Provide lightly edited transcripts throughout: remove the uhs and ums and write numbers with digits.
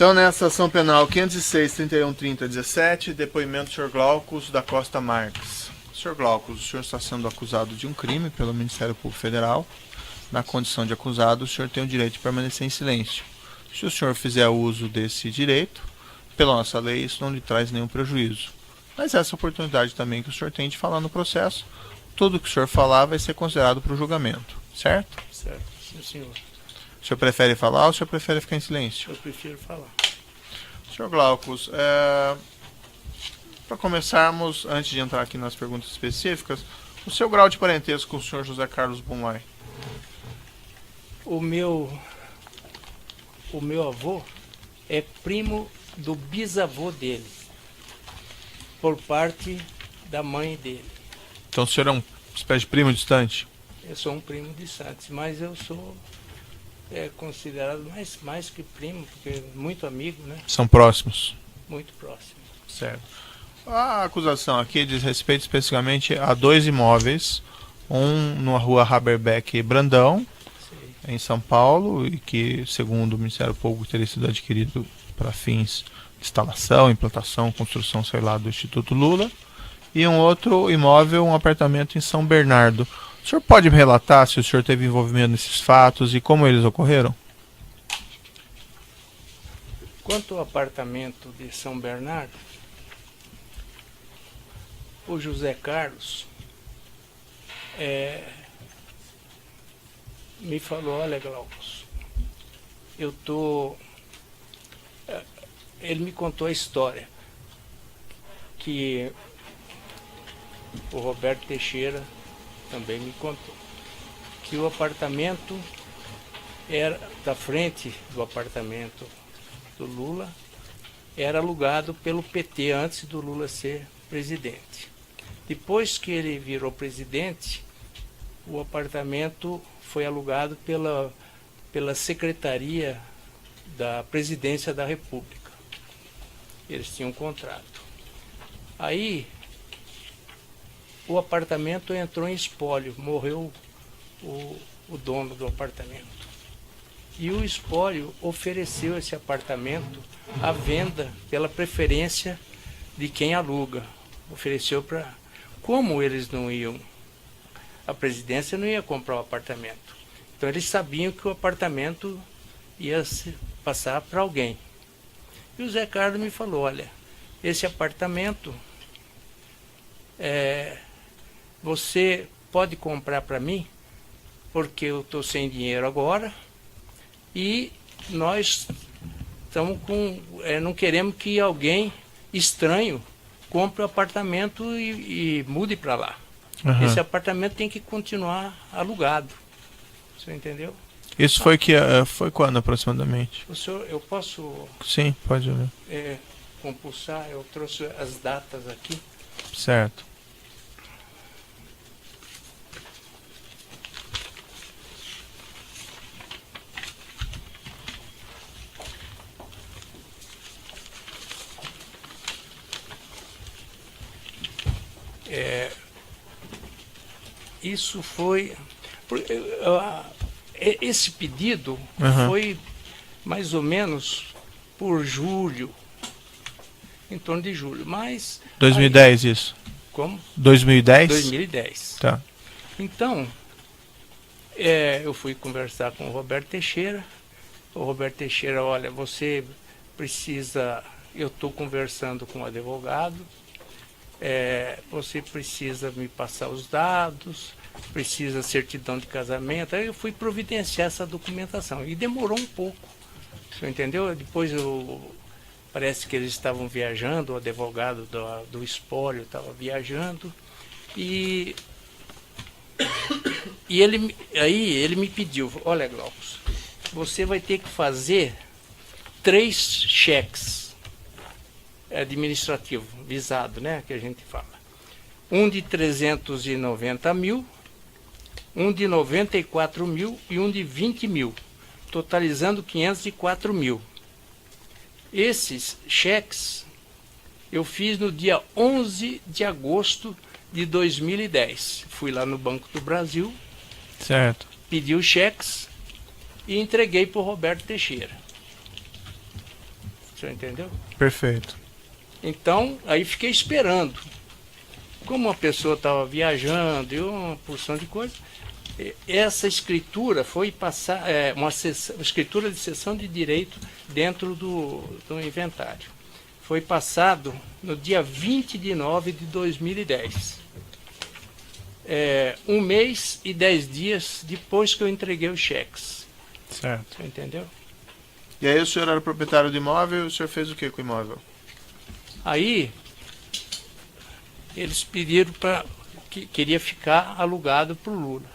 Então, nessa ação penal 506-3130-17, depoimento do Sr. Glaucus da Costa Marques. Sr. Glaucus, o senhor está sendo acusado de um crime pelo Ministério Público Federal. Na condição de acusado, o senhor tem o direito de permanecer em silêncio. Se o senhor fizer uso desse direito, pela nossa lei, isso não lhe traz nenhum prejuízo. Mas essa oportunidade também que o senhor tem de falar no processo, tudo que o senhor falar vai ser considerado para o julgamento, certo? Certo, sim, senhor. O senhor prefere falar ou o senhor prefere ficar em silêncio? Eu prefiro falar. Sr. Glaucus, para começarmos, antes de entrar aqui nas perguntas específicas, o seu grau de parentesco com o senhor José Carlos Bunlai? O meu avô é primo do bisavô dele, por parte da mãe dele. Então o senhor é uma espécie de primo distante? Eu sou um primo de Santos, mas eu sou considerado mais que primo, porque muito amigo, né? São próximos? Muito próximo. Certo. A acusação aqui diz respeito especificamente a dois imóveis, um na rua Haberbeck Brandão, em São Paulo, e que, segundo o Ministério Público, teria sido adquirido para fins de instalação, implantação, construção, sei lá, do Instituto Lula, e um outro imóvel, um apartamento em São Bernardo. O senhor pode me relatar se o senhor teve envolvimento nesses fatos e como eles ocorreram? Quanto ao apartamento de São Bernardo, o José Carlos me falou: olha, Glaucus, ele me contou a história que o Roberto Teixeira também me contou, que o apartamento era da frente do apartamento do Lula, era alugado pelo PT antes do Lula ser presidente. Depois que ele virou presidente, o apartamento foi alugado pela Secretaria da Presidência da República. Eles tinham um contrato. Aí o apartamento entrou em espólio, morreu o dono do apartamento. E o espólio ofereceu esse apartamento à venda pela preferência de quem aluga. Ofereceu para... Como eles não iam... A presidência não ia comprar o apartamento. Então eles sabiam que o apartamento ia passar para alguém. E o Zé Carlos me falou: olha, esse apartamento... você pode comprar para mim, porque eu estou sem dinheiro agora e nós estamos não queremos que alguém estranho compre o apartamento e mude para lá. Uhum. Esse apartamento tem que continuar alugado. Você entendeu? Isso foi quando aproximadamente? O senhor, eu posso... Sim, pode olhar. Compulsar, eu trouxe as datas aqui. Certo. Isso foi... Esse pedido foi mais ou menos por julho, em torno de julho, mas... 2010 aí, isso? Como? 2010? 2010. Tá. Então, eu fui conversar com o Roberto Teixeira. O Roberto Teixeira: olha, você precisa... Eu estou conversando com o advogado, você precisa me passar os dados, precisa certidão de casamento. Aí eu fui providenciar essa documentação e demorou um pouco, você entendeu? Depois parece que eles estavam viajando, o advogado do espólio estava viajando e ele me pediu: olha, Glaucus, você vai ter que fazer 3 cheques administrativo, visado, né, que a gente fala. Um de 390 mil, um de 94 mil e um de 20 mil, totalizando 504 mil. Esses cheques eu fiz no dia 11 de agosto de 2010. Fui lá no Banco do Brasil, Certo. pedi os cheques e entreguei para o Roberto Teixeira. senhor entendeu? Perfeito. Então, aí fiquei esperando. Como a pessoa estava viajando e uma porção de coisa, essa escritura foi passar, uma escritura de cessão de direito dentro do inventário. Foi passado no dia 20 de nove de 2010. 1 mês e 10 dias depois que eu entreguei os cheques. Certo. Você entendeu? E aí o senhor era proprietário do imóvel e o senhor fez o que com o imóvel? Aí, eles pediram para que queria ficar alugado para o Lula.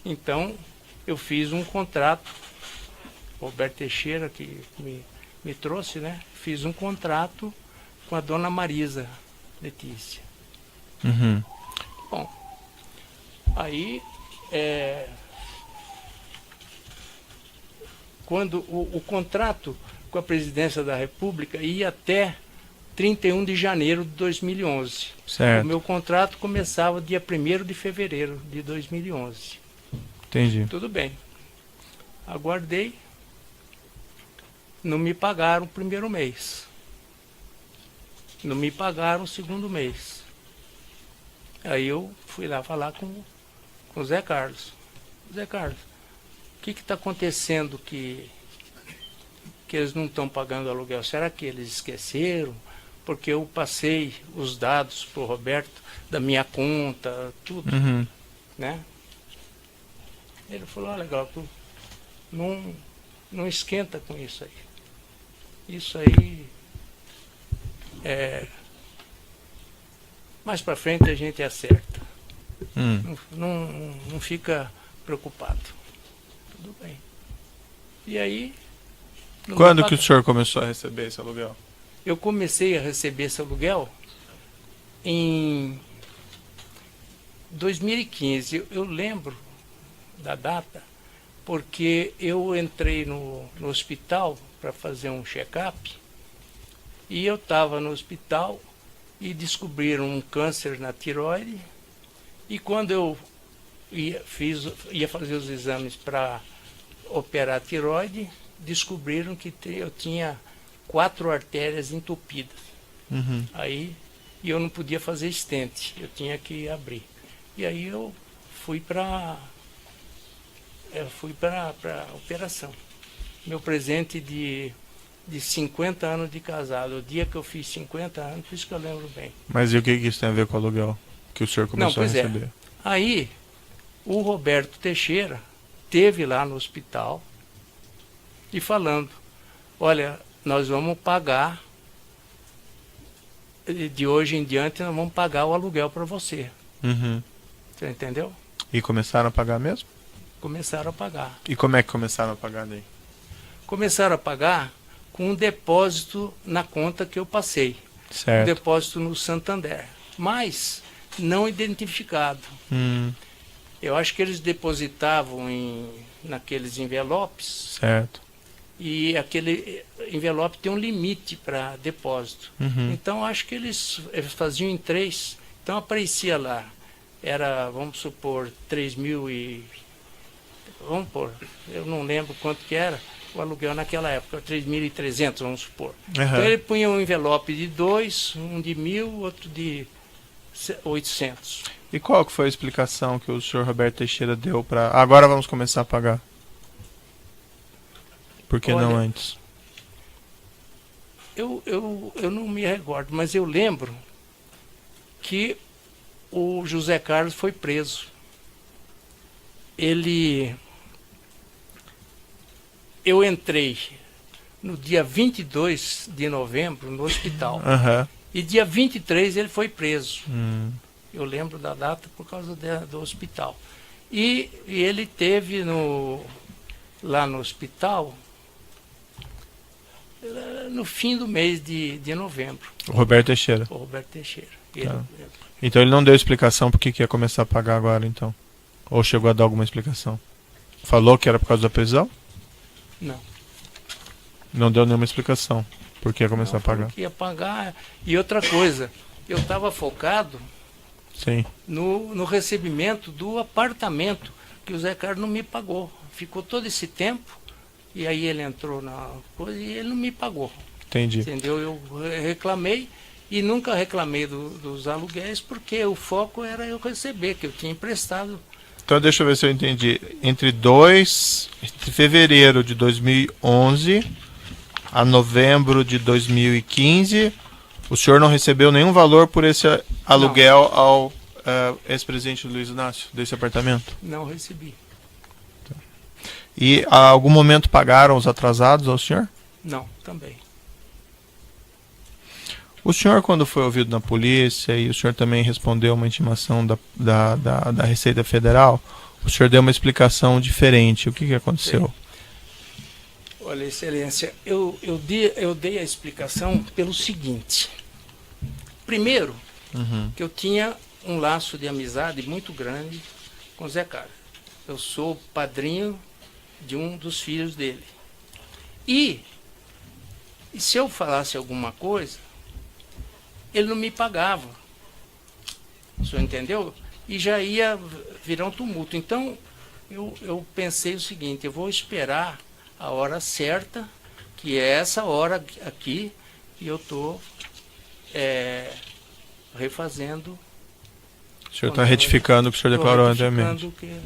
Então, eu fiz um contrato, Roberto Teixeira, que me trouxe, né? Fiz um contrato com a dona Marisa Letícia. Uhum. Bom, aí, quando o contrato com a presidência da República ia até 31 de janeiro de 2011. Certo. O meu contrato começava dia 1º de fevereiro de 2011. Entendi. Tudo bem. Aguardei. Não me pagaram o primeiro mês. Não me pagaram o segundo mês. Aí eu fui lá falar com o Zé Carlos. Zé Carlos, o que está acontecendo que eles não estão pagando aluguel? Será que eles esqueceram? Porque eu passei os dados para o Roberto, da minha conta, tudo, Uhum. né? Ele falou, legal, tu não esquenta com isso aí. Isso aí, mais para frente a gente acerta. Não fica preocupado. Tudo bem. E aí... Quando que o senhor começou a receber esse aluguel? Eu comecei a receber esse aluguel em 2015. Eu lembro da data porque eu entrei no hospital para fazer um check-up e eu estava no hospital e descobriram um câncer na tireoide, e quando eu ia fazer os exames para operar a tireoide, descobriram que eu tinha 4 artérias entupidas. Uhum. Aí eu não podia fazer stent, eu tinha que abrir. E aí eu fui para a operação. Meu presente de 50 anos de casado, o dia que eu fiz 50 anos, por isso que eu lembro bem. Mas e o que isso tem a ver com o aluguel que o senhor começou a receber? Aí o Roberto Teixeira esteve lá no hospital e falando, olha, nós vamos pagar, de hoje em diante nós vamos pagar o aluguel para você. Uhum. Você entendeu? E começaram a pagar mesmo? Começaram a pagar. E como é que começaram a pagar daí? Começaram a pagar com um depósito na conta que eu passei. Certo. Um depósito no Santander, mas não identificado. Eu acho que eles depositavam naqueles envelopes. Certo. E aquele envelope tem um limite para depósito. Uhum. Então acho que eles faziam em 3. Então aparecia lá, era, vamos supor, 3.000 e... Vamos pôr, eu não lembro quanto que era o aluguel naquela época, 3.300, vamos supor. Uhum. Então ele punha um envelope de 2, um de 1.000, outro de 800. E qual que foi a explicação que o senhor Roberto Teixeira deu para... Agora vamos começar a pagar? Por que não antes? Eu não me recordo, mas eu lembro que o José Carlos foi preso. Eu entrei no dia 22 de novembro no hospital. Uhum. E dia 23 ele foi preso. Eu lembro da data por causa do hospital. E ele teve lá no hospital no fim do mês de novembro. O Roberto Teixeira. O Roberto Teixeira. Então ele não deu explicação por que ia começar a pagar agora, então? Ou chegou a dar alguma explicação? Falou que era por causa da prisão? Não. Não deu nenhuma explicação por que ia começar a pagar? Que ia pagar. E outra coisa, eu estava focado Sim. no recebimento do apartamento que o Zé Carlos não me pagou. Ficou todo esse tempo e aí ele entrou na coisa e ele não me pagou. Entendi. Entendeu? Eu reclamei e nunca reclamei dos aluguéis, porque o foco era eu receber, que eu tinha emprestado. Então deixa eu ver se eu entendi. Entre fevereiro de 2011 a novembro de 2015, o senhor não recebeu nenhum valor por esse aluguel ao ex-presidente Luiz Inácio, desse apartamento? Não recebi. E a algum momento pagaram os atrasados ao senhor? Não, também. O senhor, quando foi ouvido na polícia e o senhor também respondeu uma intimação da Receita Federal, o senhor deu uma explicação diferente. O que aconteceu? Olha, Excelência, eu dei a explicação pelo seguinte. Primeiro, que eu tinha um laço de amizade muito grande com o Zé Carlos. Eu sou padrinho de um dos filhos dele. E se eu falasse alguma coisa, ele não me pagava. O senhor entendeu? E já ia virar um tumulto. Então, eu pensei o seguinte, eu vou esperar a hora certa, que é essa hora aqui, e eu estou refazendo. O senhor está retificando o que o senhor declarou anteriormente. Que...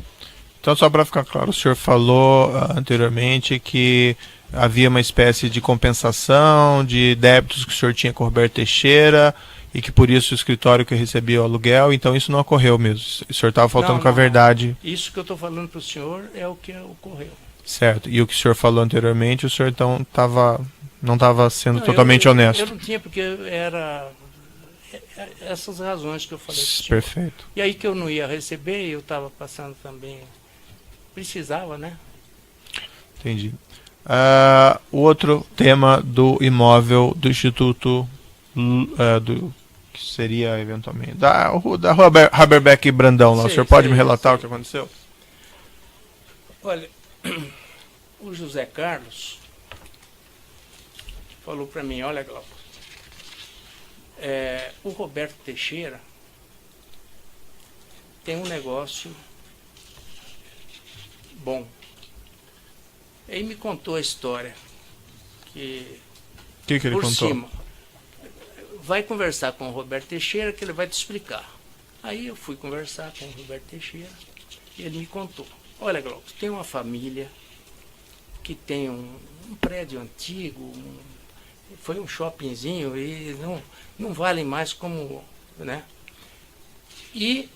Então, só para ficar claro, o senhor falou anteriormente que havia uma espécie de compensação de débitos que o senhor tinha com o Roberto Teixeira e que por isso o escritório que recebia o aluguel, então isso não ocorreu mesmo. O senhor estava faltando com a verdade. Isso que eu estou falando para o senhor é o que ocorreu. Certo. E o que o senhor falou anteriormente, o senhor então não estava sendo totalmente honesto. Eu não tinha, porque era essas razões que eu falei. Perfeito. E aí que eu não ia receber, eu estava passando também. Precisava, né? Entendi. O outro tema do imóvel do Instituto, que seria eventualmente da Rua Haberbeck e Brandão lá. O senhor pode me relatar o que aconteceu? Olha, o José Carlos falou para mim, olha, Glauco, o Roberto Teixeira tem um negócio bom. Aí me contou a história. Que ele por contou? Cima, vai conversar com o Roberto Teixeira que ele vai te explicar. Aí eu fui conversar com o Roberto Teixeira e ele me contou. Olha, Glauco, tem uma família que tem um prédio antigo, foi um shoppingzinho e não vale mais como, né? E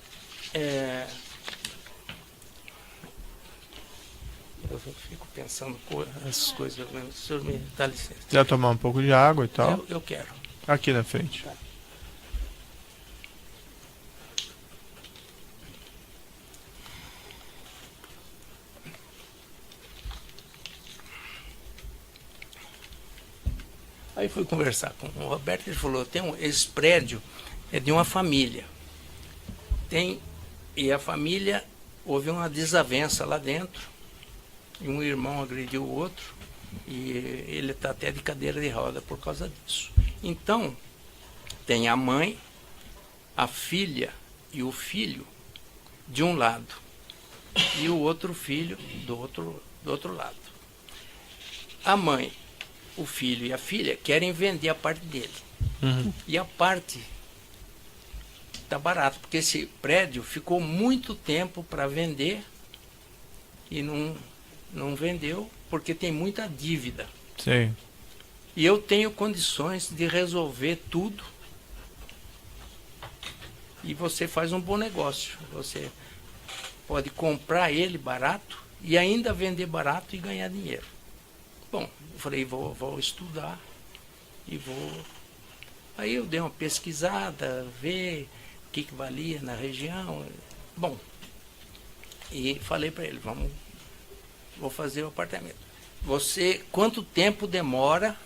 eu fico pensando essas coisas, né? O senhor me dá licença. Quer tomar um pouco de água e tal? Eu quero. Aqui na frente. Tá. Aí fui conversar com o Roberto, ele falou, esse prédio é de uma família. E a família, houve uma desavença lá dentro, e um irmão agrediu o outro, e ele está até de cadeira de roda por causa disso. Então, tem a mãe, a filha e o filho de um lado, e o outro filho do outro lado. A mãe, o filho e a filha querem vender a parte dele. E a parte está barata, porque esse prédio ficou muito tempo para vender e não vendeu, porque tem muita dívida. Sim. E eu tenho condições de resolver tudo. E você faz um bom negócio. Você pode comprar ele barato e ainda vender barato e ganhar dinheiro. Bom, eu falei, vou estudar e vou... Aí eu dei uma pesquisada, ver o que valia na região. Bom, e falei para ele, vou fazer o apartamento. Quanto tempo demora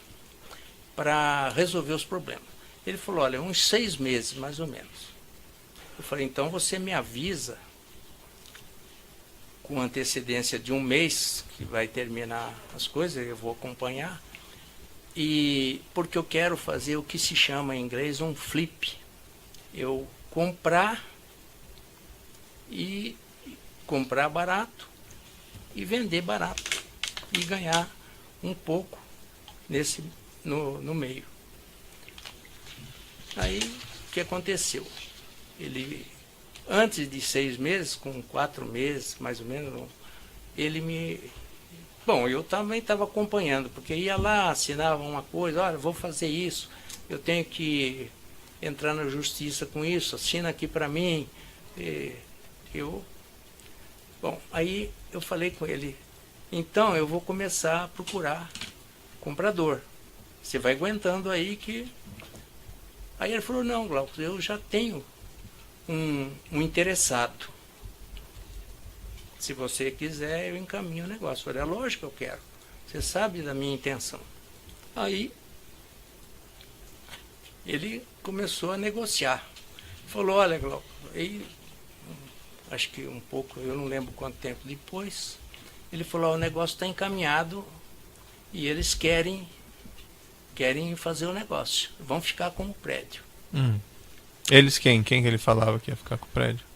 para resolver os problemas? Ele falou, olha, uns 6 meses, mais ou menos. Eu falei, então você me avisa com antecedência de 1 mês, que vai terminar as coisas, eu vou acompanhar, e porque eu quero fazer o que se chama em inglês um flip. Eu comprar barato e vender barato e ganhar um pouco no meio. Aí, o que aconteceu? Ele, antes de 6 meses, com 4 meses, mais ou menos, ele me... Bom, eu também estava acompanhando, porque ia lá, assinava uma coisa, olha, vou fazer isso, eu tenho que entrar na justiça com isso, assina aqui para mim. Bom, aí eu falei com ele, então eu vou começar a procurar comprador. Você vai aguentando aí que... Aí ele falou, não, Glauco, eu já tenho um interessado. Se você quiser, eu encaminho o negócio. Eu falei, é lógico que eu quero. Você sabe da minha intenção. Aí, ele começou a negociar. Falou, olha, Glauco, aí, acho que um pouco, eu não lembro quanto tempo depois, ele falou, o negócio está encaminhado e eles querem fazer o negócio. Vão ficar com o prédio. Eles quem? Quem que ele falava que ia ficar com o prédio?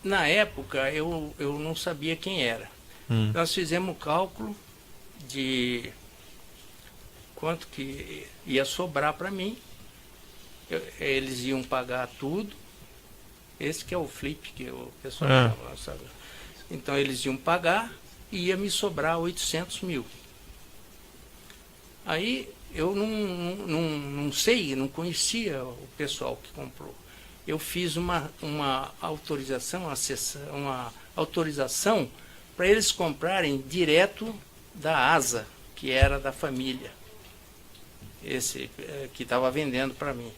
Na época, eu não sabia quem era. Nós fizemos o cálculo de quanto que ia sobrar para mim. Eles iam pagar tudo. Esse que é o flip que o pessoal chama, sabe? Então, eles iam pagar e ia me sobrar 800 mil. Aí, eu não sei, não conhecia o pessoal que comprou. Eu fiz uma autorização para eles comprarem direto da ASA, que era da família, esse que estava vendendo para mim.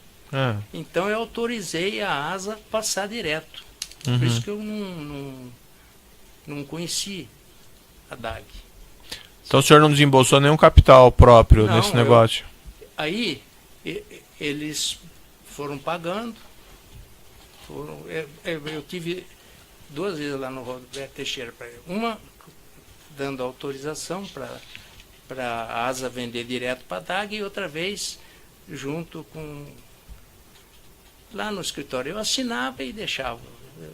Então eu autorizei a ASA passar direto. Por isso que eu não conheci a DAG. Então o senhor não desembolsou nenhum capital próprio nesse negócio? Aí eles foram pagando. Eu tive 2 vezes lá no Roberto Teixeira, uma dando autorização para a ASA vender direto para a DAG e outra vez junto com lá no escritório. Eu assinava e deixava. Eu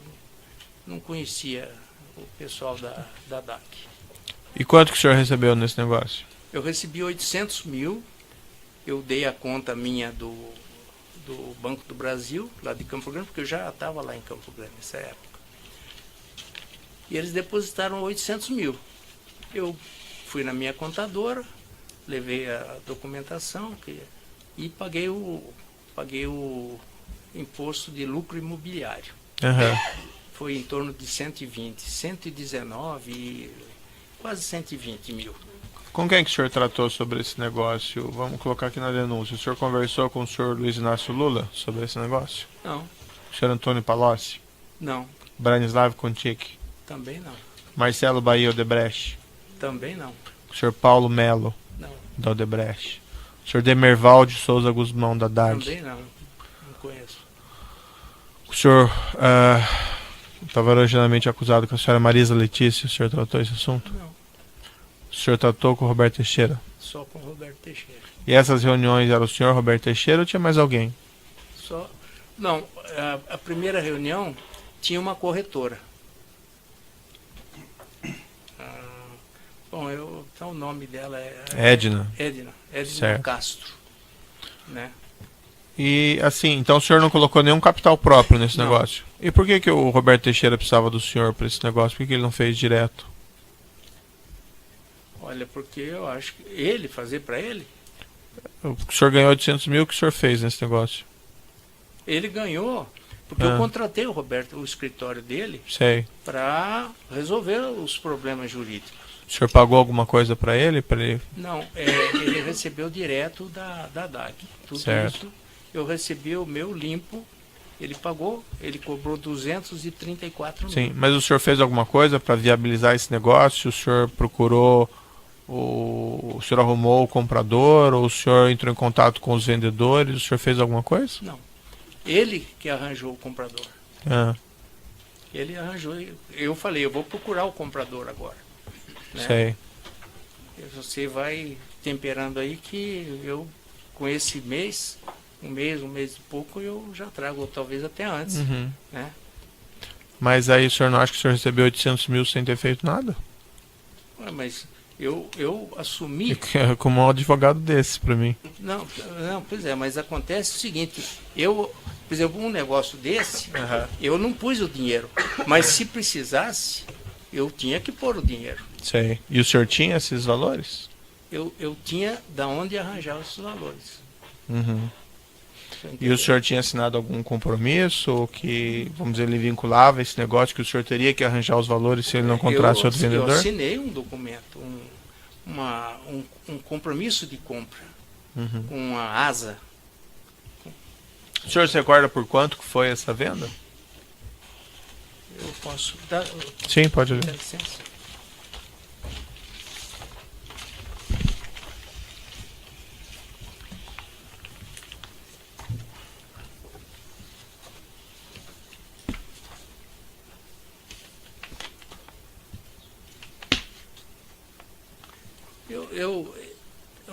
não conhecia o pessoal da DAG. E quanto que o senhor recebeu nesse negócio? Eu recebi 800 mil, eu dei a conta minha do Banco do Brasil, lá de Campo Grande, porque eu já estava lá em Campo Grande nessa época. E eles depositaram 800 mil. Eu fui na minha contadora, levei a documentação e paguei o imposto de lucro imobiliário. Foi em torno de 120, 119, quase 120 mil. Com quem que o senhor tratou sobre esse negócio? Vamos colocar aqui na denúncia. O senhor conversou com o senhor Luiz Inácio Lula sobre esse negócio? Não. O senhor Antônio Palocci? Não. Branislav Contic? Também não. Marcelo Bahia Odebrecht? Também não. O senhor Paulo Melo? Não. Da Odebrecht? O senhor Demerval de Souza Guzmão da DAG? Também não. Não conheço. O senhor estava originalmente acusado com a senhora Marisa Letícia. O senhor tratou esse assunto? Não. O senhor tratou com o Roberto Teixeira? Só com o Roberto Teixeira. E essas reuniões eram o senhor Roberto Teixeira ou tinha mais alguém? Só. Não, a primeira reunião tinha uma corretora. Bom, então o nome dela é Edna. Edna Certo. Castro, né? E assim, então o senhor não colocou nenhum capital próprio nesse Não. negócio? E por que o Roberto Teixeira precisava do senhor para esse negócio? Por que ele não fez direto? Olha, porque eu acho que ele fazer para ele, O senhor ganhou 800 mil, o que o senhor fez nesse negócio? ele ganhou, porque eu contratei o Roberto, o escritório dele, Sei. para resolver os problemas jurídicos. O senhor pagou alguma coisa para ele? Não, ele recebeu direto da DAG. Tudo Certo. isso eu recebi o meu limpo, ele pagou, ele cobrou 234 mil. Sim, mas o senhor fez alguma coisa para viabilizar esse negócio? O senhor procurou, o senhor arrumou o comprador? Ou o senhor entrou em contato com os vendedores? O senhor fez alguma coisa? Não, ele que arranjou o comprador. Ah, Ele arranjou, eu falei, eu vou procurar o comprador agora. Né? sei. Você vai temperando aí que eu, com esse mês, um mês e pouco, eu já trago, ou talvez até antes. Uhum. Né? Mas aí o senhor não acha que o senhor recebeu 800 mil sem ter feito nada? Mas Eu assumi. Como um advogado desse para mim. Não, pois é, mas acontece o seguinte, por exemplo, um negócio desse, eu não pus o dinheiro, mas se precisasse, eu tinha que pôr o dinheiro. Sei. E o senhor tinha esses valores? Eu tinha da onde arranjar esses valores. Uhum. E o senhor tinha assinado algum compromisso ou que, vamos dizer, ele vinculava esse negócio que o senhor teria que arranjar os valores se ele não encontrasse outro vendedor? Eu assinei um documento, um compromisso de compra com a ASA. O senhor se recorda por quanto que foi essa venda? Eu posso dar... Sim, pode Dá ler. licença.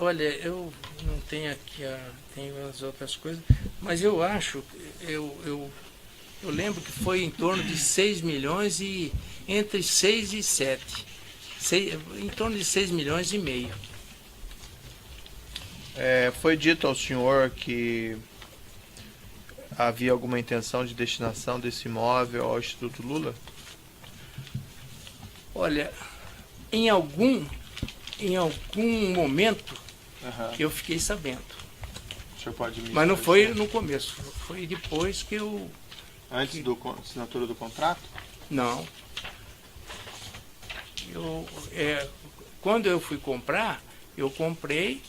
Olha, eu não tenho aqui, tenho as outras coisas, mas eu acho, eu lembro que foi em torno de 6 milhões e entre 6 e 7. Em torno de 6 milhões e meio. Foi dito ao senhor que havia alguma intenção de destinação desse imóvel ao Instituto Lula? Olha, em algum momento eu fiquei sabendo. O senhor pode me Mas não esclarecer? foi no começo, foi depois que eu... Antes da assinatura do contrato? Não. Quando eu fui comprar, eu comprei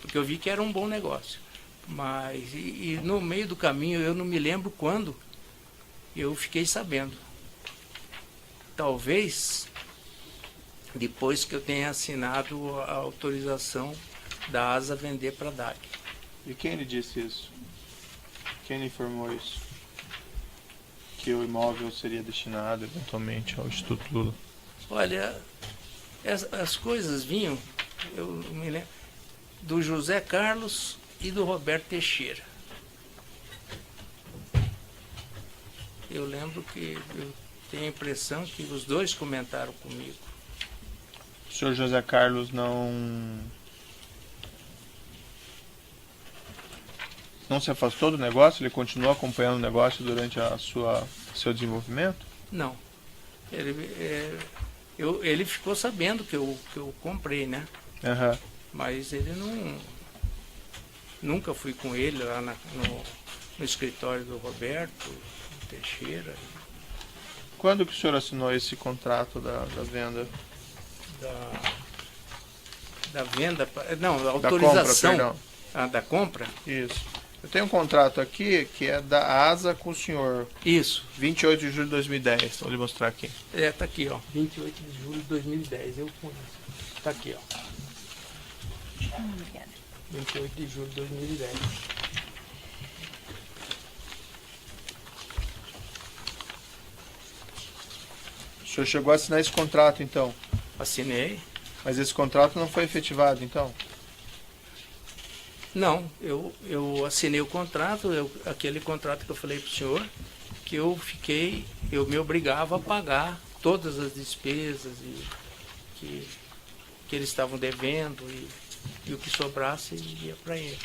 porque eu vi que era um bom negócio. Mas e no meio do caminho, eu não me lembro quando eu fiquei sabendo. Talvez depois que eu tenha assinado a autorização da ASA vender para a DAG. E quem lhe disse isso? Quem lhe informou isso? Que o imóvel seria destinado eventualmente ao Instituto Lula? Olha, as coisas vinham, eu me lembro, do José Carlos e do Roberto Teixeira. Eu lembro que eu tenho a impressão que os dois comentaram comigo. O senhor José Carlos não se afastou do negócio? Ele continuou acompanhando o negócio durante seu desenvolvimento? Não. Ele ficou sabendo que eu comprei, né? Aham. Mas ele nunca fui com ele lá no escritório do Roberto Teixeira. Quando que o senhor assinou esse contrato da venda? Da venda, não, da autorização. Da compra, Da compra? Isso. Eu tenho um contrato aqui que é da ASA com o senhor. Isso. 28 de julho de 2010. Vou lhe mostrar aqui. Tá aqui, ó. 28 de julho de 2010. Eu conheço. Tá aqui, ó. 28 de julho de 2010. O senhor chegou a assinar esse contrato, então? Assinei. Mas esse contrato não foi efetivado, então? Não, eu assinei o contrato, aquele contrato que eu falei para o senhor, que eu me obrigava a pagar todas as despesas que eles estavam devendo e o que sobrasse ia para ele,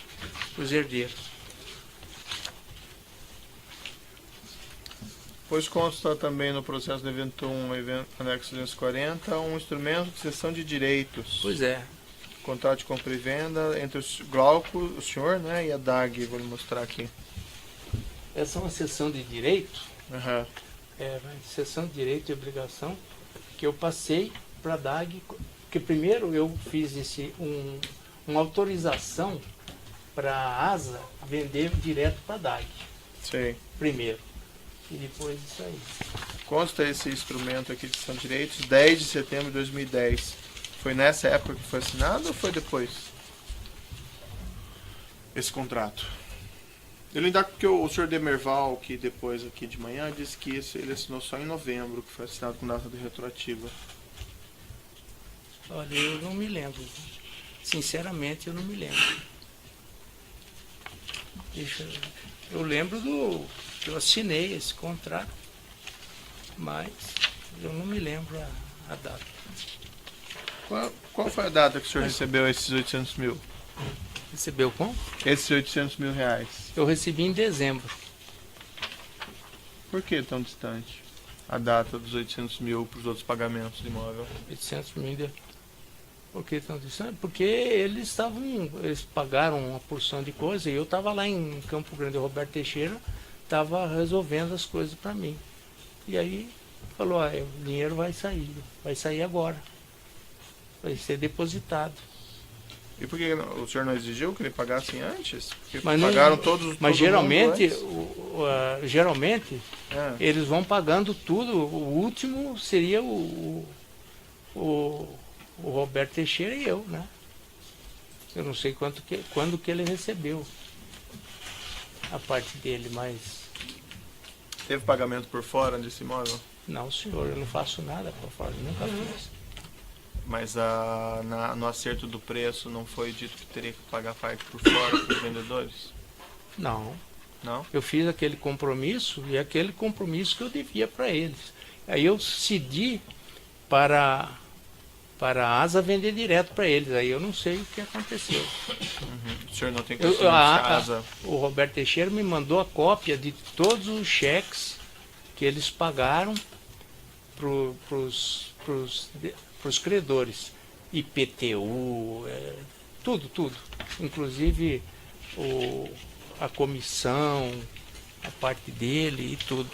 para os herdeiros. Pois consta também no processo do evento 1, anexo 240, um instrumento de cessão de direitos. Pois é. Contrato de compra e venda entre o Glauco, o senhor, né, e a DAG. Vou lhe mostrar aqui. Essa é uma cessão de direito, Uhum. cessão de direito e obrigação, que eu passei para a DAG, porque primeiro eu fiz uma autorização para a ASA vender direto para a DAG. Sei. Primeiro. E depois isso aí. Consta esse instrumento aqui de cessão de direitos, 10 de setembro de 2010. Foi nessa época que foi assinado ou foi depois? Esse contrato. Ele ainda porque o senhor Demerval, que depois aqui de manhã, disse que ele assinou só em novembro, que foi assinado com data de retroativa. Olha, eu não me lembro. Sinceramente, eu não me lembro. Eu lembro que eu assinei esse contrato, mas eu não me lembro a data. Qual foi a data que o senhor recebeu esses 800 mil? Recebeu com? Esses 800 mil reais. Eu recebi em dezembro. Por que tão distante a data dos 800 mil para os outros pagamentos de imóvel? 800 mil ainda. Por que tão distante? Porque eles pagaram uma porção de coisa e eu estava lá em Campo Grande, o Roberto Teixeira estava resolvendo as coisas para mim. E aí falou, o dinheiro vai sair agora. Vai ser depositado. E por que o senhor não exigiu que ele pagasse antes? Porque Mas não- pagaram todos. Mas todo geralmente, mundo antes. geralmente É. eles vão pagando tudo. O último seria o Roberto Teixeira e eu, né? Eu não sei quando que ele recebeu a parte dele, mas Teve pagamento por fora desse imóvel? não, senhor, eu não faço nada por fora, nunca fiz. Mas no acerto do preço não foi dito que teria que pagar parte por fora para os vendedores? Não, Não? eu fiz aquele compromisso e aquele compromisso que eu devia para eles. Aí eu cedi para a ASA vender direto para eles. Aí eu não sei o que aconteceu. O senhor não tem Eu- conhecimento se a- a a- asa... o Roberto Teixeira me mandou a cópia de todos os cheques que eles pagaram para os credores. IPTU, tudo. Inclusive a comissão, a parte dele e tudo.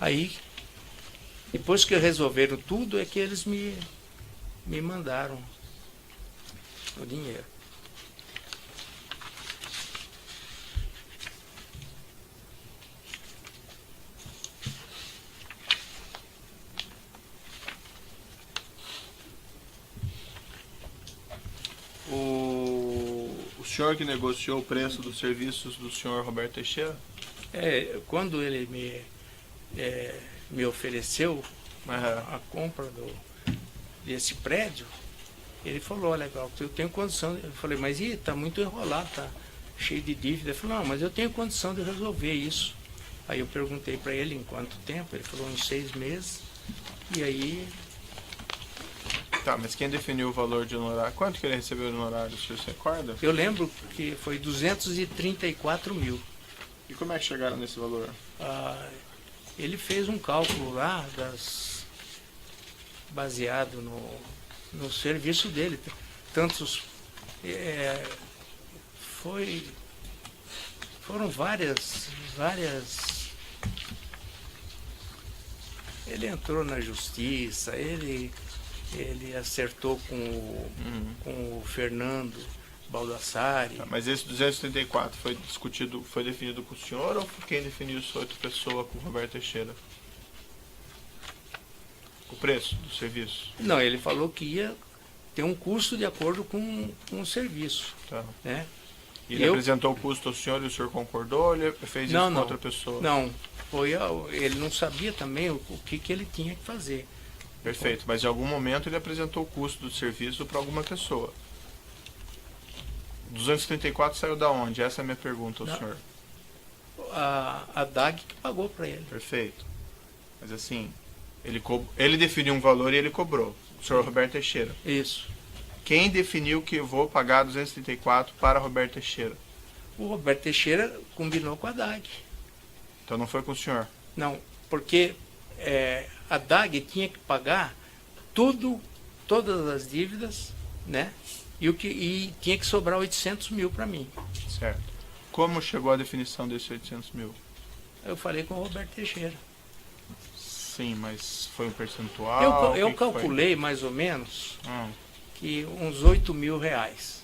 Aí, depois que resolveram tudo, é que eles me mandaram o dinheiro. O senhor que negociou o preço dos serviços do senhor Roberto Teixeira? Quando ele me ofereceu Aham. a compra desse prédio, ele falou, olha, eu tenho condição. Eu falei, mas tá muito enrolado, tá cheio de dívida. Ele falou, não, mas eu tenho condição de resolver isso. Aí eu perguntei para ele em quanto tempo, ele falou uns 6 meses. E aí, Tá, mas quem definiu o valor de honorário? Quanto que ele recebeu de honorário? O senhor se recorda? eu lembro que foi 234 mil. E como é que chegaram nesse valor? Ele fez um cálculo lá baseado no serviço dele. Foram várias. Ele entrou na justiça, ele acertou com o Fernando Baldassari. Tá, mas esse 234 foi discutido, foi definido com o senhor ou por quem definiu isso foi outra pessoa, com o Roberto Teixeira? O preço do serviço? Não, ele falou que ia ter um custo de acordo com o serviço, Tá. né? E ele Eu- apresentou o custo ao senhor e o senhor concordou ou ele fez isso com outra pessoa? Não, ele não sabia também o que ele tinha que fazer. Perfeito, mas em algum momento ele apresentou o custo do serviço para alguma pessoa. 234 saiu da onde? Essa é a minha pergunta ao Não. senhor. A DAG que pagou para ele. Perfeito. Mas assim, ele definiu um valor e ele cobrou. O senhor Roberto Teixeira. Isso. Quem definiu que eu vou pagar 234 para Roberto Teixeira? O Roberto Teixeira combinou com a DAG. Então não foi com o senhor. Não, porque a DAG tinha que pagar todas as dívidas, né? E tinha que sobrar 800 mil para mim. Certo. Como chegou a definição desses 800 mil? Eu falei com o Roberto Teixeira. Sim, mas foi um percentual? Eu O que que foi? calculei mais ou menos Ah, que uns 8 mil reais.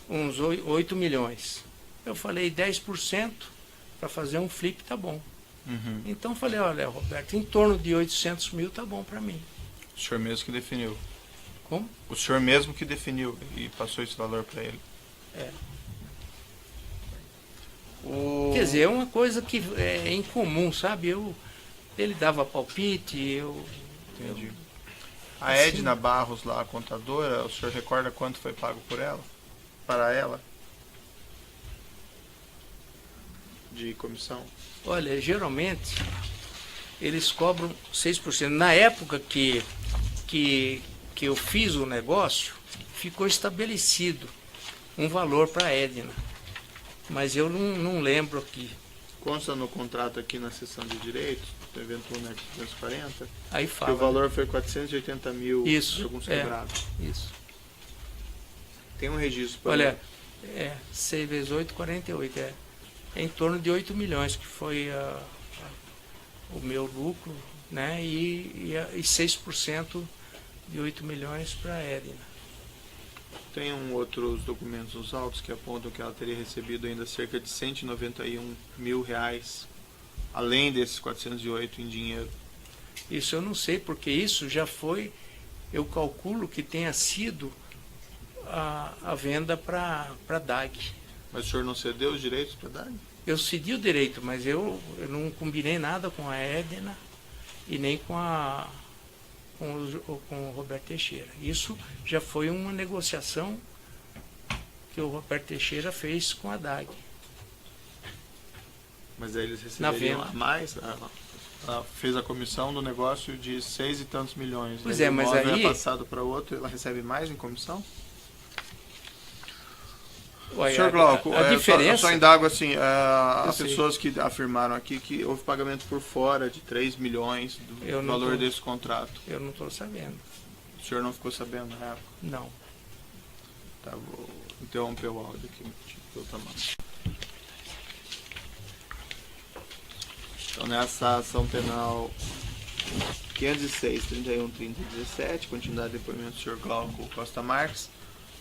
Uns 8 milhões. Eu falei 10% para fazer um flip, tá bom. uhum. Então eu falei, olha, Roberto, em torno de 800 mil tá bom para mim. O senhor mesmo que definiu. Como? O senhor mesmo que definiu e passou esse valor para ele. É. O... Quer dizer, é uma coisa que é incomum, sabe? Ele dava palpite, Entendi. A Assim. Edna Barros, lá, a contadora, o senhor recorda quanto foi pago por ela? Para ela? De comissão? Olha, geralmente eles cobram 6%. Na época que que eu fiz o negócio, ficou estabelecido um valor para a Edna. Mas eu não lembro aqui. Consta no contrato aqui na seção de direitos, do evento anexo 240, Aí que fala. o valor foi 480 mil Isso, de alguns é. quebrados. Isso. Tem um registro para Olha, 6 vezes 8, 48. É em torno de 8 milhões, que foi o meu lucro, né? E 6% de 8 milhões para a Edna. Tem outros documentos nos autos que apontam que ela teria recebido ainda cerca de 191 mil reais, além desses 408 em dinheiro. Isso eu não sei, porque isso já foi, eu calculo que tenha sido a venda para a DAG. Mas o senhor não cedeu os direitos para dar? Eu cedi o direito, mas eu não combinei nada com a Edna e nem com o Roberto Teixeira. Isso já foi uma negociação que o Roberto Teixeira fez com a DAG. Mas aí eles Na receberiam venda. a mais? Ela fez a comissão do negócio de 6 e tantos milhões. Pois Aí é, o mas imóvel aí- é passado para outro, ela recebe mais em comissão? Olha, Senhor Glauco, a diferença... só indago assim, Eu há sei. pessoas que afirmaram aqui que houve pagamento por fora de 3 milhões do Eu não valor tô- desse contrato. Eu não estou sabendo. O senhor não ficou sabendo na época? Não. Tá, vou interromper o áudio aqui, pelo tamanho. Então nessa ação penal 506, 31, 30 e 17, continuidade de depoimento do senhor Glauco Costa Marques.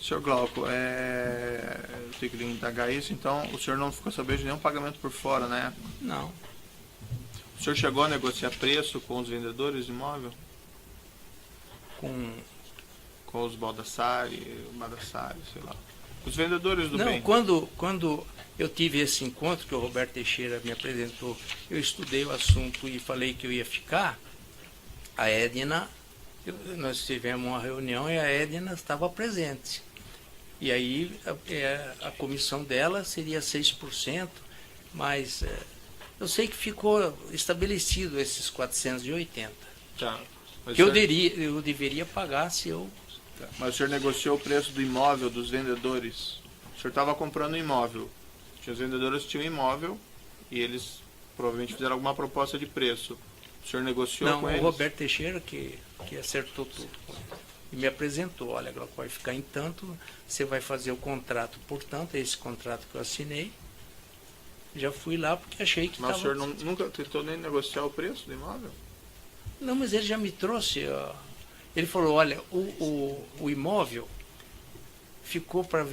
Senhor Glauco, eu tenho que lhe indagar isso, então o senhor não ficou sabendo de nenhum pagamento por fora, né? Não. O senhor chegou a negociar preço com os vendedores de imóvel? Com... Com os Baldassari, sei lá. Os vendedores do Não, bem. quando eu tive esse encontro que o Roberto Teixeira me apresentou, eu estudei o assunto e falei que eu ia ficar, a Edna, nós tivemos uma reunião e a Edna estava presente. E aí a comissão dela seria 6%, mas eu sei que ficou estabelecido esses 480. Tá. Mas Que o senhor- eu deveria pagar se eu... Tá. Mas o senhor negociou o preço do imóvel dos vendedores? O senhor estava comprando um imóvel. Os vendedores tinham um imóvel e eles provavelmente fizeram alguma proposta de preço. O senhor negociou Não, com o eles? Roberto Teixeira que acertou tudo. E me apresentou, olha, Glauco, vai ficar em tanto, você vai fazer o contrato, portanto, é esse contrato que eu assinei. Já fui lá porque achei que Mas o estava... senhor nunca tentou nem negociar o preço do imóvel? Não, mas ele já me trouxe, ó. Ele falou, olha, o imóvel ficou para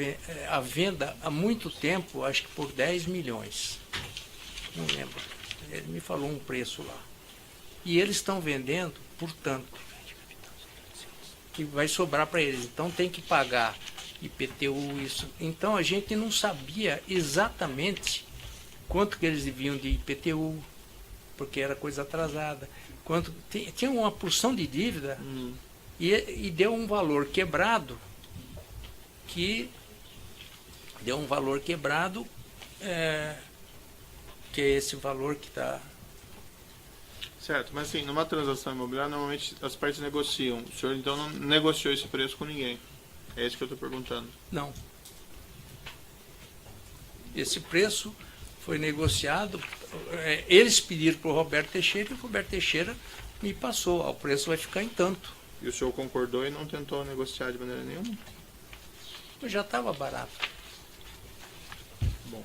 a venda há muito tempo, acho que por 10 milhões. Não lembro. Ele me falou um preço lá. E eles estão vendendo por tanto. Que vai sobrar para eles. Então tem que pagar IPTU, isso. Então a gente não sabia exatamente quanto que eles deviam de IPTU, porque era coisa atrasada. Tinha uma porção de dívida e deu um valor quebrado que que é esse valor que está... Certo, mas assim, numa transação imobiliária, normalmente as partes negociam. O senhor então não negociou esse preço com ninguém. É isso que eu estou perguntando. Não. Esse preço foi negociado, eles pediram para o Roberto Teixeira e o Roberto Teixeira me passou, o preço vai ficar em tanto. E o senhor concordou e não tentou negociar de maneira nenhuma? Eu já estava barato. Bom,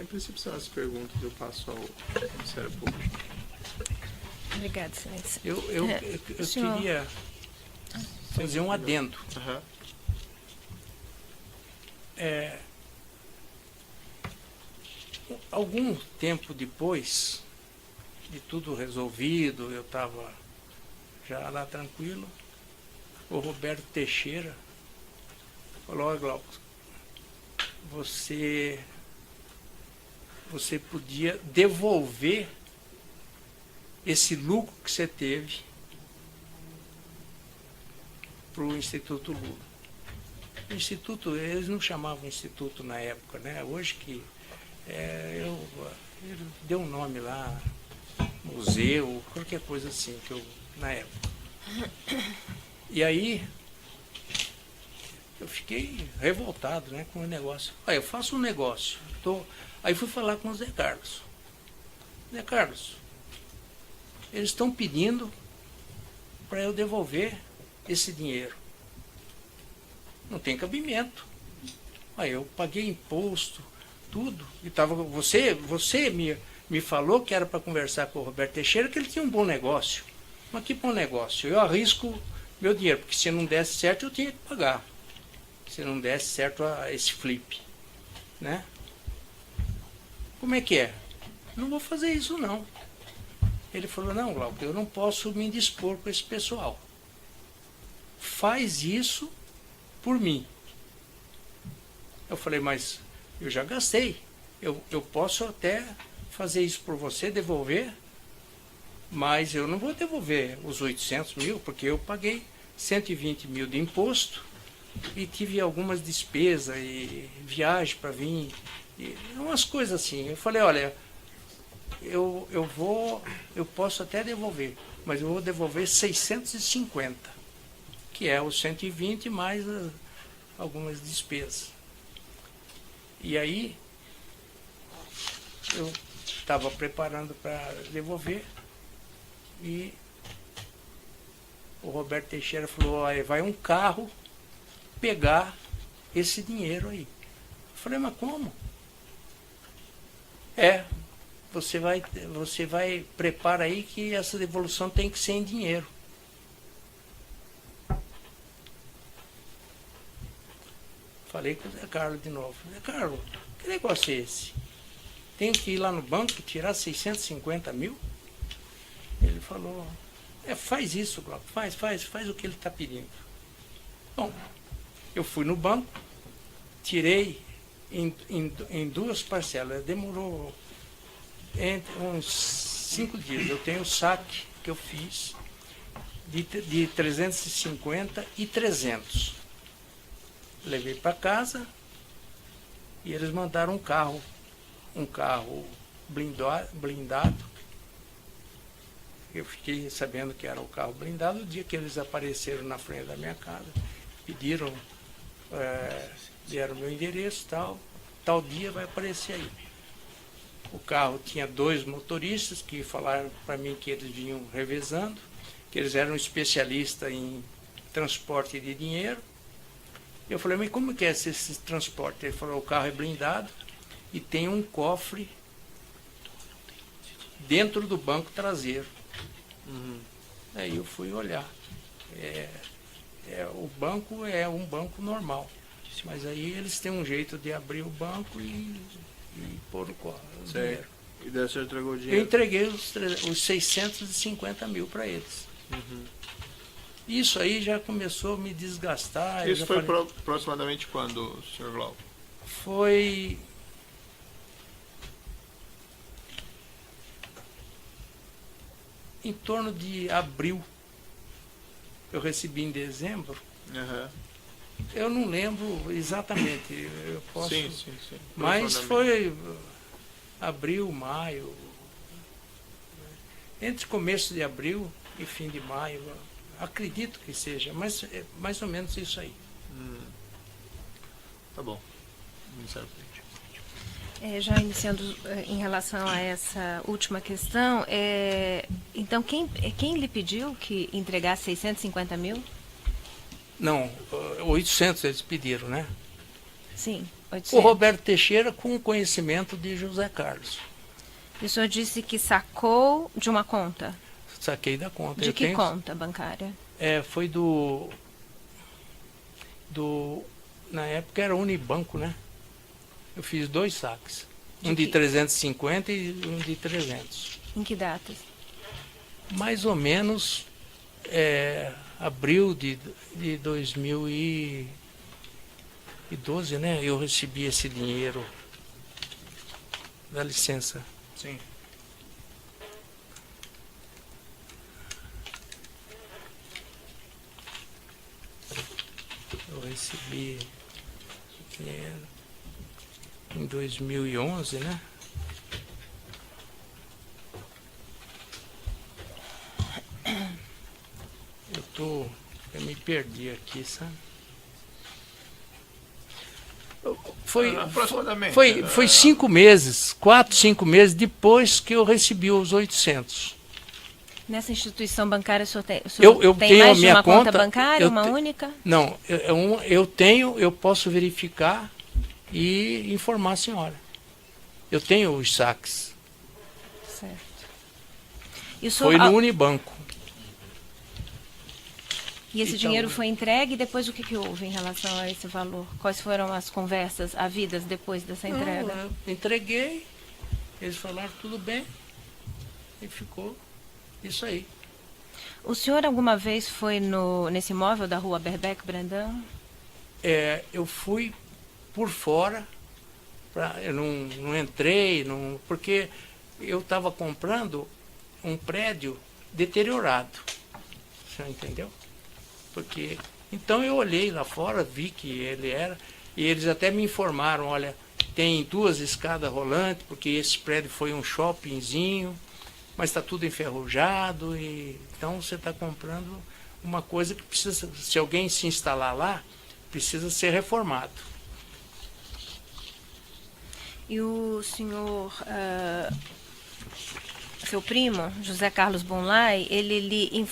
em princípio são as perguntas, eu passo ao Ministério Público. Obrigada, excelência. Eu senhor- queria fazer um adendo. Aham. Algum tempo depois de tudo resolvido, eu estava já lá tranquilo, o Roberto Teixeira falou, olha, Glauco, você podia devolver esse lucro que você teve para o Instituto Lula. O Instituto, eles não chamavam Instituto na época, né? Hoje que ele deu um nome lá, museu, qualquer coisa assim, na época. E aí eu fiquei revoltado, né, com o negócio. Aí eu faço um negócio. Aí fui falar com o Zé Carlos. Zé Carlos, eles estão pedindo para eu devolver esse dinheiro. Não tem cabimento. Aí eu paguei imposto, tudo. E tava, você me falou que era para conversar com o Roberto Teixeira, que ele tinha um bom negócio. Mas que bom negócio? Eu arrisco meu dinheiro, porque se não desse certo eu tinha que pagar. Se não desse certo esse flip, né? Como é que é? Não vou fazer isso não. Ele falou, não, Glauco, eu não posso me indispor com esse pessoal. Faz isso por mim. Eu falei, mas eu já gastei. Eu posso até fazer isso por você, devolver, mas eu não vou devolver os 800 mil, porque eu paguei 120 mil de imposto e tive algumas despesas e viagem para vir, e umas coisas assim. Eu falei, olha, eu posso até devolver, mas eu vou devolver 650, que é os 120 mais algumas despesas. E aí eu estava preparando para devolver e o Roberto Teixeira falou, olha, vai um carro pegar esse dinheiro aí. Eu falei, mas como? Você vai prepara aí que essa devolução tem que ser em dinheiro. Falei com o Zé Carlos de novo. Zé Carlos, que negócio é esse? Tenho que ir lá no banco e tirar 650 mil? Ele falou, faz isso, Glauco, faz o que ele está pedindo. Bom, eu fui no banco, tirei em duas parcelas, demorou entre uns 5 dias. Eu tenho o saque que eu fiz de 350 e 300. Levei para casa e eles mandaram um carro blindado. Eu fiquei sabendo que era o carro blindado o dia que eles apareceram na frente da minha casa. Pediram, deram meu endereço, tal dia vai aparecer aí. O carro tinha 2 motoristas que falaram para mim que eles vinham revezando, que eles eram especialistas em transporte de dinheiro. Eu falei, mas como que é esse transporte? Ele falou, o carro é blindado e tem um cofre dentro do banco traseiro. Aí eu fui olhar. O banco é um banco normal, mas aí eles têm um jeito de abrir o banco e pôr o dinheiro. E daí você entregou o Eu dinheiro? entreguei os 650 mil para eles. Isso aí já começou a me desgastar. Isso foi aproximadamente quando, Sr. Glauco? Foi em torno de abril. Eu recebi em dezembro. Eu não lembro exatamente. Eu posso. Sim. Mas foi abril, maio. Entre começo de abril e fim de maio. Acredito que seja, mas é mais ou menos isso aí. Tá bom. Já iniciando em relação a essa última questão, então quem lhe pediu que entregasse 650 mil? Não, 800 eles pediram, né? Sim, O 800. Roberto Teixeira com conhecimento de José Carlos. E o senhor disse que sacou de uma conta? Saquei da conta. De que conta bancária? Foi na época era Unibanco, né? Eu fiz 2 saques. Um de 350 e um de 300. Em que datas? Mais ou menos abril de 2012, né? Eu recebi esse dinheiro. Dá licença. Sim. Eu recebi dinheiro em 2011, né? perdi aqui, sabe? Aproximadamente. Foi 5 meses, 4, 5 meses depois que eu recebi os 800. Nessa instituição bancária, o senhor Eu tem tenho mais a de minha uma conta conta, bancária, uma única? Não, eu posso verificar e informar a senhora. Eu tenho os saques. Certo. E o senhor, Foi no Unibanco. e esse então, dinheiro foi entregue, e depois o que houve em relação a esse valor? Quais foram as conversas havidas depois dessa entrega? Não, eu entreguei, eles falaram tudo bem, e ficou isso aí. O senhor alguma vez foi nesse imóvel da rua Berbeck Brandão? Eu fui por fora, eu não entrei, porque eu estava comprando um prédio deteriorado, o senhor entendeu? Então eu olhei lá fora, vi que ele era, e eles até me informaram, olha, tem 2 escadas rolantes, porque esse prédio foi um shoppingzinho, mas está tudo enferrujado, então você está comprando uma coisa que precisa, se alguém se instalar lá, precisa ser reformado. E o senhor, seu primo, José Carlos Bonlai, ele lhe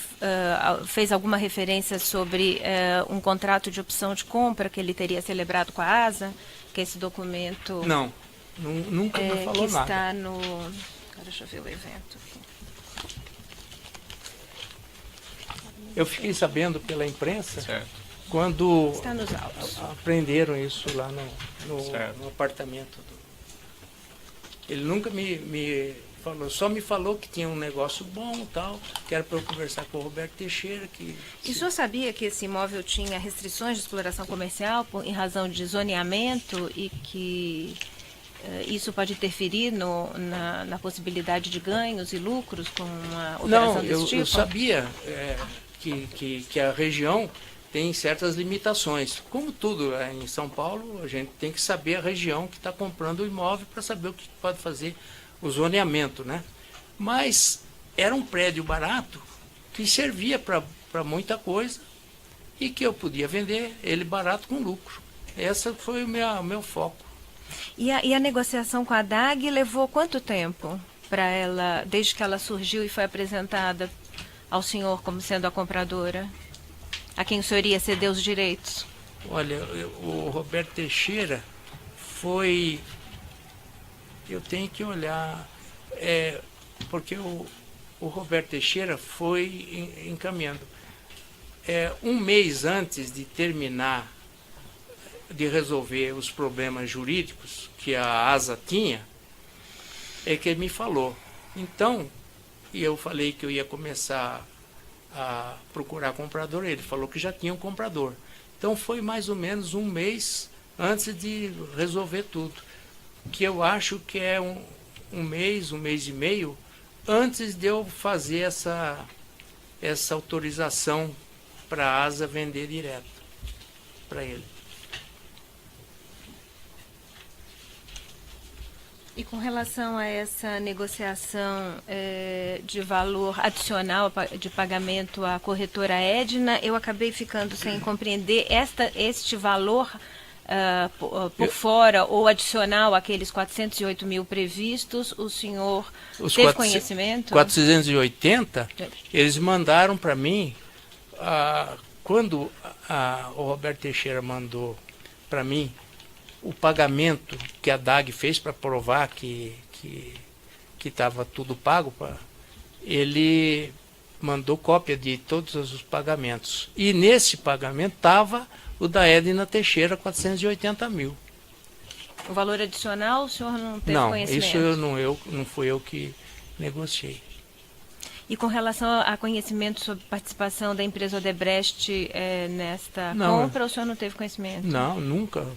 fez alguma referência sobre um contrato de opção de compra que ele teria celebrado com a ASA, que esse documento... Não, nunca me falou que nada. está no... Deixa eu ver o evento aqui. Eu fiquei sabendo pela imprensa, Certo. quando Está nos autos. aprenderam isso lá no apartamento. Ele nunca me falou, só me falou que tinha um negócio bom e tal, que era para eu conversar com o Roberto Teixeira. E o senhor sabia que esse imóvel tinha restrições de exploração comercial em razão de zoneamento e que isso pode interferir na possibilidade de ganhos e lucros com uma operação desse tipo? Eu sabia que a região tem certas limitações. Como tudo em São Paulo, a gente tem que saber a região que está comprando o imóvel para saber o que pode fazer o zoneamento, né? Mas era um prédio barato que servia para muita coisa e que eu podia vender ele barato com lucro. Esse foi o meu foco. E a negociação com a DAG levou quanto tempo para ela, desde que ela surgiu e foi apresentada ao senhor como sendo a compradora? A quem o senhor ia ceder os direitos? Olha, o Roberto Teixeira foi... Eu tenho que olhar, porque o Roberto Teixeira foi encaminhando. Um mês antes de terminar, de resolver os problemas jurídicos que a ASA tinha, é que ele me falou. Então, e eu falei que eu ia começar a procurar comprador, ele falou que já tinha um comprador. Então foi mais ou menos um mês antes de resolver tudo, que eu acho que é um mês e meio antes de eu fazer essa autorização para a ASA vender direto para ele. E com relação a essa negociação de valor adicional de pagamento à corretora Edna, eu acabei ficando sem compreender este valor por fora ou adicional àqueles 408 mil previstos. O senhor teve conhecimento? 480, eles mandaram para mim, quando o Roberto Teixeira mandou para mim o pagamento que a DAG fez para provar que estava tudo pago, ele mandou cópia de todos os pagamentos. E nesse pagamento estava o da Edna Teixeira, 480 mil. O valor adicional o senhor não teve conhecimento? Não, isso não fui eu que negociei. E com relação a conhecimento sobre participação da empresa Odebrecht nesta compra, o senhor não teve conhecimento? Não, nunca.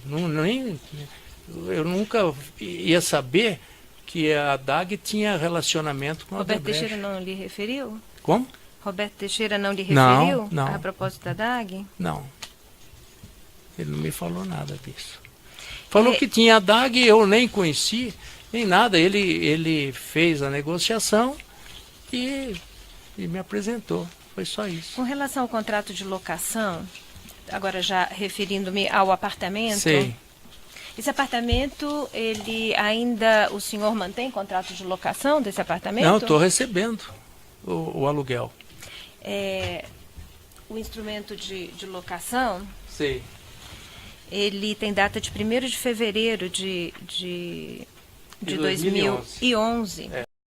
Eu nunca ia saber que a DAG tinha relacionamento com a Roberto Odebrecht. Teixeira não lhe referiu? Como? Roberto Teixeira não lhe referiu Não. a propósito da DAG? Não. Ele não me falou nada disso. Falou que tinha a DAG, eu nem conheci, nem nada. Ele fez a negociação e me apresentou. Foi só isso. Com relação ao contrato de locação, agora já referindo-me ao apartamento, Sei. esse apartamento, ele ainda, o senhor mantém contrato de locação desse apartamento? Não, estou recebendo o aluguel. O instrumento de locação, Sei. ele tem data de 1º de fevereiro de 2011. 2011.